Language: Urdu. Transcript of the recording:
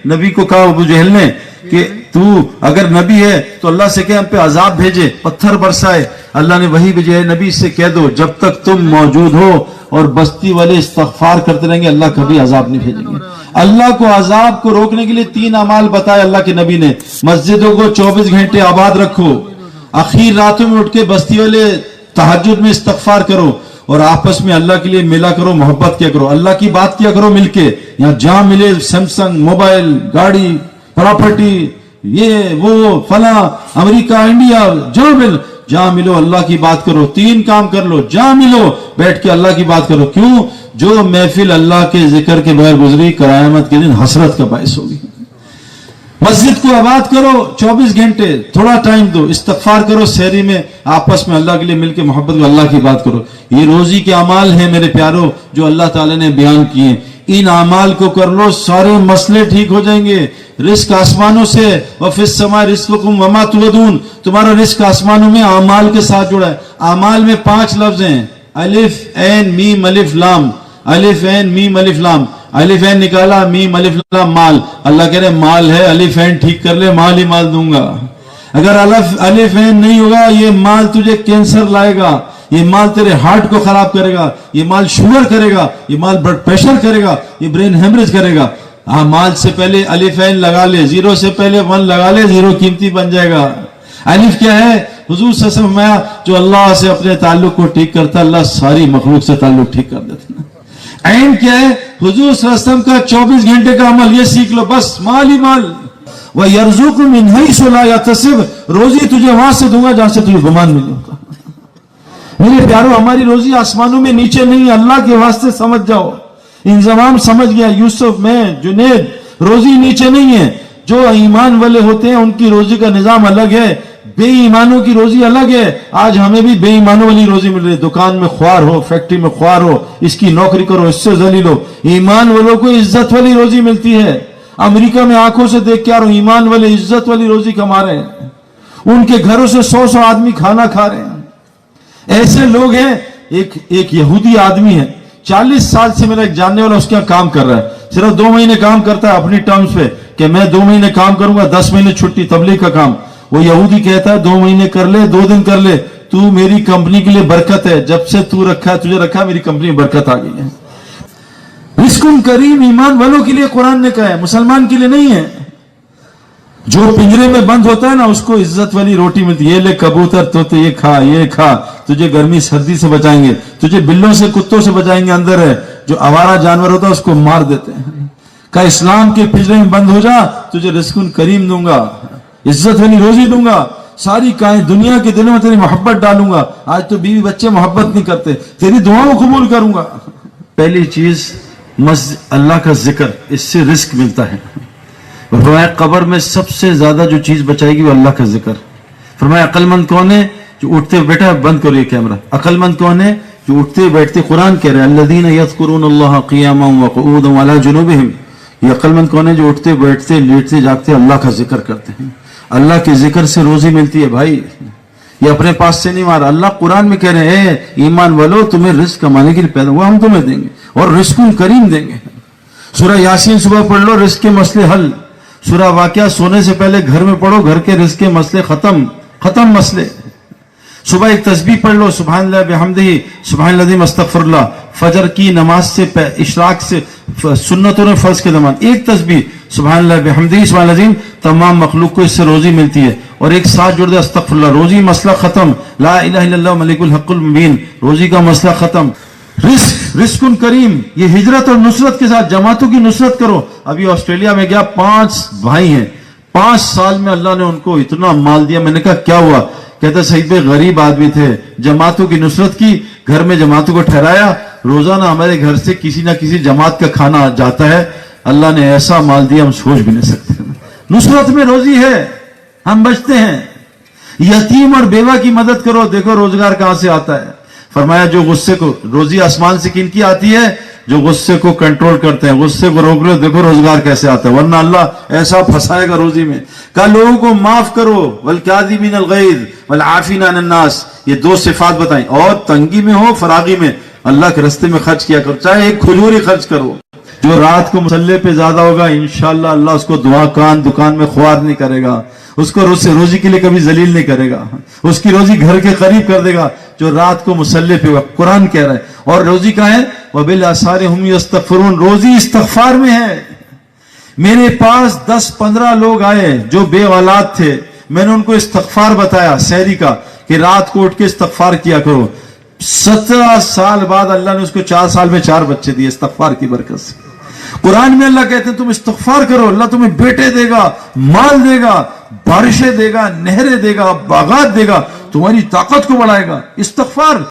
نبی کو کہا ابو جہل نے کہ تو اگر نبی ہے تو اللہ سے کہ ہم پہ عذاب بھیجے، پتھر برسائے. اللہ نے وہی بھیجے، نبی سے کہہ دو جب تک تم موجود ہو اور بستی والے استغفار کرتے رہیں گے اللہ کبھی عذاب نہیں بھیجیں گے. اللہ کو عذاب کو روکنے کے لیے 3 اعمال بتائے اللہ کے نبی نے. مسجدوں کو 24 گھنٹے آباد رکھو، اخیر راتوں میں اٹھ کے بستی والے تہجد میں استغفار کرو، اور آپس میں اللہ کے لیے ملا کرو، محبت کیا کرو، اللہ کی بات کیا کرو مل کے. یہاں جہاں ملے سیمسنگ، موبائل، گاڑی، پراپرٹی، یہ وہ فلاں، امریکہ، انڈیا، جہاں ملو اللہ کی بات کرو. 3 کام کر لو، جہاں ملو بیٹھ کے اللہ کی بات کرو. کیوں؟ جو محفل اللہ کے ذکر کے بغیر گزری قیامت کے دن حسرت کا باعث ہوگی. مسجد کو آباد کرو، 24 گھنٹے تھوڑا ٹائم دو، استغفار کرو، سحری میں آپس میں اللہ کے لیے مل کے محبت کو اللہ کی بات کرو. یہ روزی کے اعمال ہیں میرے پیاروں جو اللہ تعالیٰ نے بیان کیے. ان اعمال کو کر لو، سارے مسئلے ٹھیک ہو جائیں گے. رزق آسمانوں سے، وفی السماء رزقکم وما توعدون، تمہارا رزق آسمانوں میں اعمال کے ساتھ جڑا ہے. اعمال میں 5 لفظ ہیں، الف عین میم الف لام. الف عین میم الف لام، الف عین نکالا، میم الف لام مال. اللہ کہہ رہے مال ہے، الف عین ٹھیک کر لے، مال ہی مال دوں گا. اگر الف عین نہیں ہوگا یہ مال تجھے کینسر لائے گا، یہ مال تیرے ہارٹ کو خراب کرے گا، یہ مال شوگر کرے گا، یہ مال بلڈ پریشر کرے گا، یہ برین ہیمریج کرے گا. ہاں، مال سے پہلے الف عین لگا لے، 0 سے پہلے 1 لگا لے، 0 قیمتی بن جائے گا. الف کیا ہے؟ حضور صلی اللہ علیہ وسلم فرمایا جو اللہ سے اپنے تعلق کو ٹھیک کرتا اللہ ساری مخلوق سے تعلق ٹھیک کر دیتا. عین کیا ہے؟ حضور صلی اللہ علیہ وسلم کا 24 گھنٹے کا عمل، یہ سیکھ لو بس. مال ہی مال. وَيَرْزُقُ مِنْ حَيْثُ لَا يَحْتَسِبُ، روزی تجھے وہاں سے دوں گا جہاں سے تجھے گمان نہیں ہوگا. میرے پیاروں، ہماری روزی آسمانوں میں نیچے نہیں، اللہ کے واسطے سمجھ جاؤ. انضمام سمجھ گیا یوسف، میں جنید، روزی نیچے نہیں ہے. جو ایمان والے ہوتے ہیں ان کی روزی کا نظام الگ ہے، بے ایمانوں کی روزی الگ ہے. آج ہمیں بھی بے ایمانوں والی روزی مل رہی ہے. دکان میں خوار ہو، فیکٹری میں خوار ہو، اس کی نوکری کرو، اس سے ذلیل ہو. ایمان والوں کو عزت والی روزی ملتی ہے. امریکہ میں آنکھوں سے دیکھ کے آ رہا ہوں، ایمان والے عزت والی روزی کما رہے ہیں. ان کے گھروں سے 100 آدمی کھانا کھا رہے ہیں. ایسے لوگ ہیں. ایک یہودی آدمی ہے، 40 سال سے میرا ایک جاننے والا اس کے کام کر رہا ہے. صرف 2 مہینے کام کرتا ہے اپنی ٹرمز پہ کہ میں 2 مہینے کام کروں گا، 10 مہینے چھٹی، تبلیغ کا کام. وہ یہودی کہتا ہے 2 مہینے کر لے، 2 دن کر لے، تو میری کمپنی کے لیے برکت ہے. جب سے تو رکھا ہے، تجھے رکھا، میری کمپنی میں برکت آ گئی ہے. رزق کریم ایمان والوں کے لیے قرآن نے کہا ہے، مسلمان کے لیے نہیں ہے. جو پنجرے میں بند ہوتا ہے نا اس کو عزت والی روٹی ملتی ہے. یہ لے کبوتر، تو یہ کھا، یہ کھا، تجھے گرمی سردی سے بچائیں گے، تجھے بلوں سے کتوں سے بچائیں گے. اندر ہے جو آوارہ جانور ہوتا ہے اس کو مار دیتے ہیں. کہا اسلام کے پنجرے میں بند ہو جا، تجھے رزق کریم دوں گا، عزت والی روزی دوں گا، ساری دنیا کے دلوں میں تیری محبت ڈالوں گا. آج تو بیوی بچے محبت نہیں کرتے، تیری دعاؤں قبول کروں گا. پہلی چیز اللہ کا ذکر، اس سے رزق ملتا ہے. فرمایا قبر میں سب سے زیادہ جو چیز بچائے گی وہ اللہ کا ذکر. فرمایا عقل مند کون ہے؟ جو اٹھتے بیٹھا، بند کرو یہ کیمرہ. عقل مند کون ہے؟ جو اٹھتے بیٹھتے، قرآن کہہ رہے ہیں الذین یذکرون اللہ قیاما وقعودا وعلی جنوبہم. یہ عقل مند کون ہے؟ جو اٹھتے بیٹھتے لیٹتے جاگتے اللہ کا ذکر کرتے ہیں. اللہ کے ذکر سے روزی ملتی ہے بھائی. یہ اپنے پاس سے نہیں مارا. اللہ قرآن میں کہہ رہے ہیں ایمان والو تمہیں رزق کمانے کے لیے پیدا ہوا، ہم تمہیں دیں گے اور رزق کریم دیں گے. سورہ یاسین صبح پڑھ لو، رزق کے مسئلے حل. سورہ واقعہ سونے سے پہلے گھر میں پڑھو، گھر کے رزق کے مسئلے ختم مسئلے. صبح ایک تسبیح پڑھ لو، سبحان اللہ بحمدہ، سبحان العظیم استغفر اللہ. فجر کی نماز سے اشراق سے سنتوں نے فرض کے زمان ایک تسبیح سبحان اللہ بحمدہ سبحان العظیم، تمام مخلوق کو اس سے روزی ملتی ہے. اور ایک ساتھ جوڑ دے استغفر اللہ، روزی مسئلہ ختم. لا الہ الا اللہ ملک الحق المبین، روزی کا مسئلہ ختم. رزق کریم. یہ ہجرت اور نصرت کے ساتھ جماعتوں کی نصرت کرو. ابھی آسٹریلیا میں گیا، 5 بھائی ہیں، 5 سال میں اللہ نے ان کو اتنا مال دیا. میں نے کہا کیا ہوا؟ کہتا سعید بھائی غریب آدمی تھے، جماعتوں کی نصرت کی، گھر میں جماعتوں کو ٹھہرایا. روزانہ ہمارے گھر سے کسی نہ کسی جماعت کا کھانا جاتا ہے. اللہ نے ایسا مال دیا ہم سوچ بھی نہیں سکتے. نصرت میں روزی ہے، ہم بچتے ہیں. یتیم اور بیوہ کی مدد کرو، دیکھو روزگار کہاں سے آتا ہے. فرمایا جو غصے کو، روزی آسمان سے کن کی آتی ہے؟ جو غصے کو کنٹرول کرتے ہیں. غصے کو روک لو، دیکھو روزگار کیسے آتا ہے، ورنہ اللہ ایسا پھنسائے گا روزی میں. کہا لوگوں کو معاف کرو، والکاظمین الغیظ والعافین عن الناس. یہ 2 صفات بتائیں. اور تنگی میں ہو، فراغی میں اللہ کے رستے میں خرچ کیا کرو، چاہے ایک کھجور ہی خرچ کرو. جو رات کو مصلے پہ زیادہ ہوگا انشاءاللہ اللہ اس کو دکان میں خوار نہیں کرے گا, اس کو روزی کے لیے کبھی ذلیل نہیں کرے گا, اس کی روزی گھر کے قریب کر دے گا جو رات کو مصلے پہ ہوگا. قرآن کہہ رہا ہے. اور روزی کہاں ہے؟ وَبِالْأَسْحَارِ هُمْ يَسْتَغْفِرُونَ, روزی استغفار میں ہے. میرے پاس 10-15 لوگ آئے جو بے اولاد تھے, میں نے ان کو استغفار بتایا سحری کا کہ رات کو اٹھ کے استغفار کیا کرو. 17 سال بعد اللہ نے اس کو 4 سال میں 4 بچے دیے استغفار کی برکت سے. قرآن میں اللہ کہتے ہیں تم استغفار کرو, اللہ تمہیں بیٹے دے گا, مال دے گا, بارشیں دے گا, نہریں دے گا, باغات دے گا, تمہاری طاقت کو بڑھائے گا. استغفار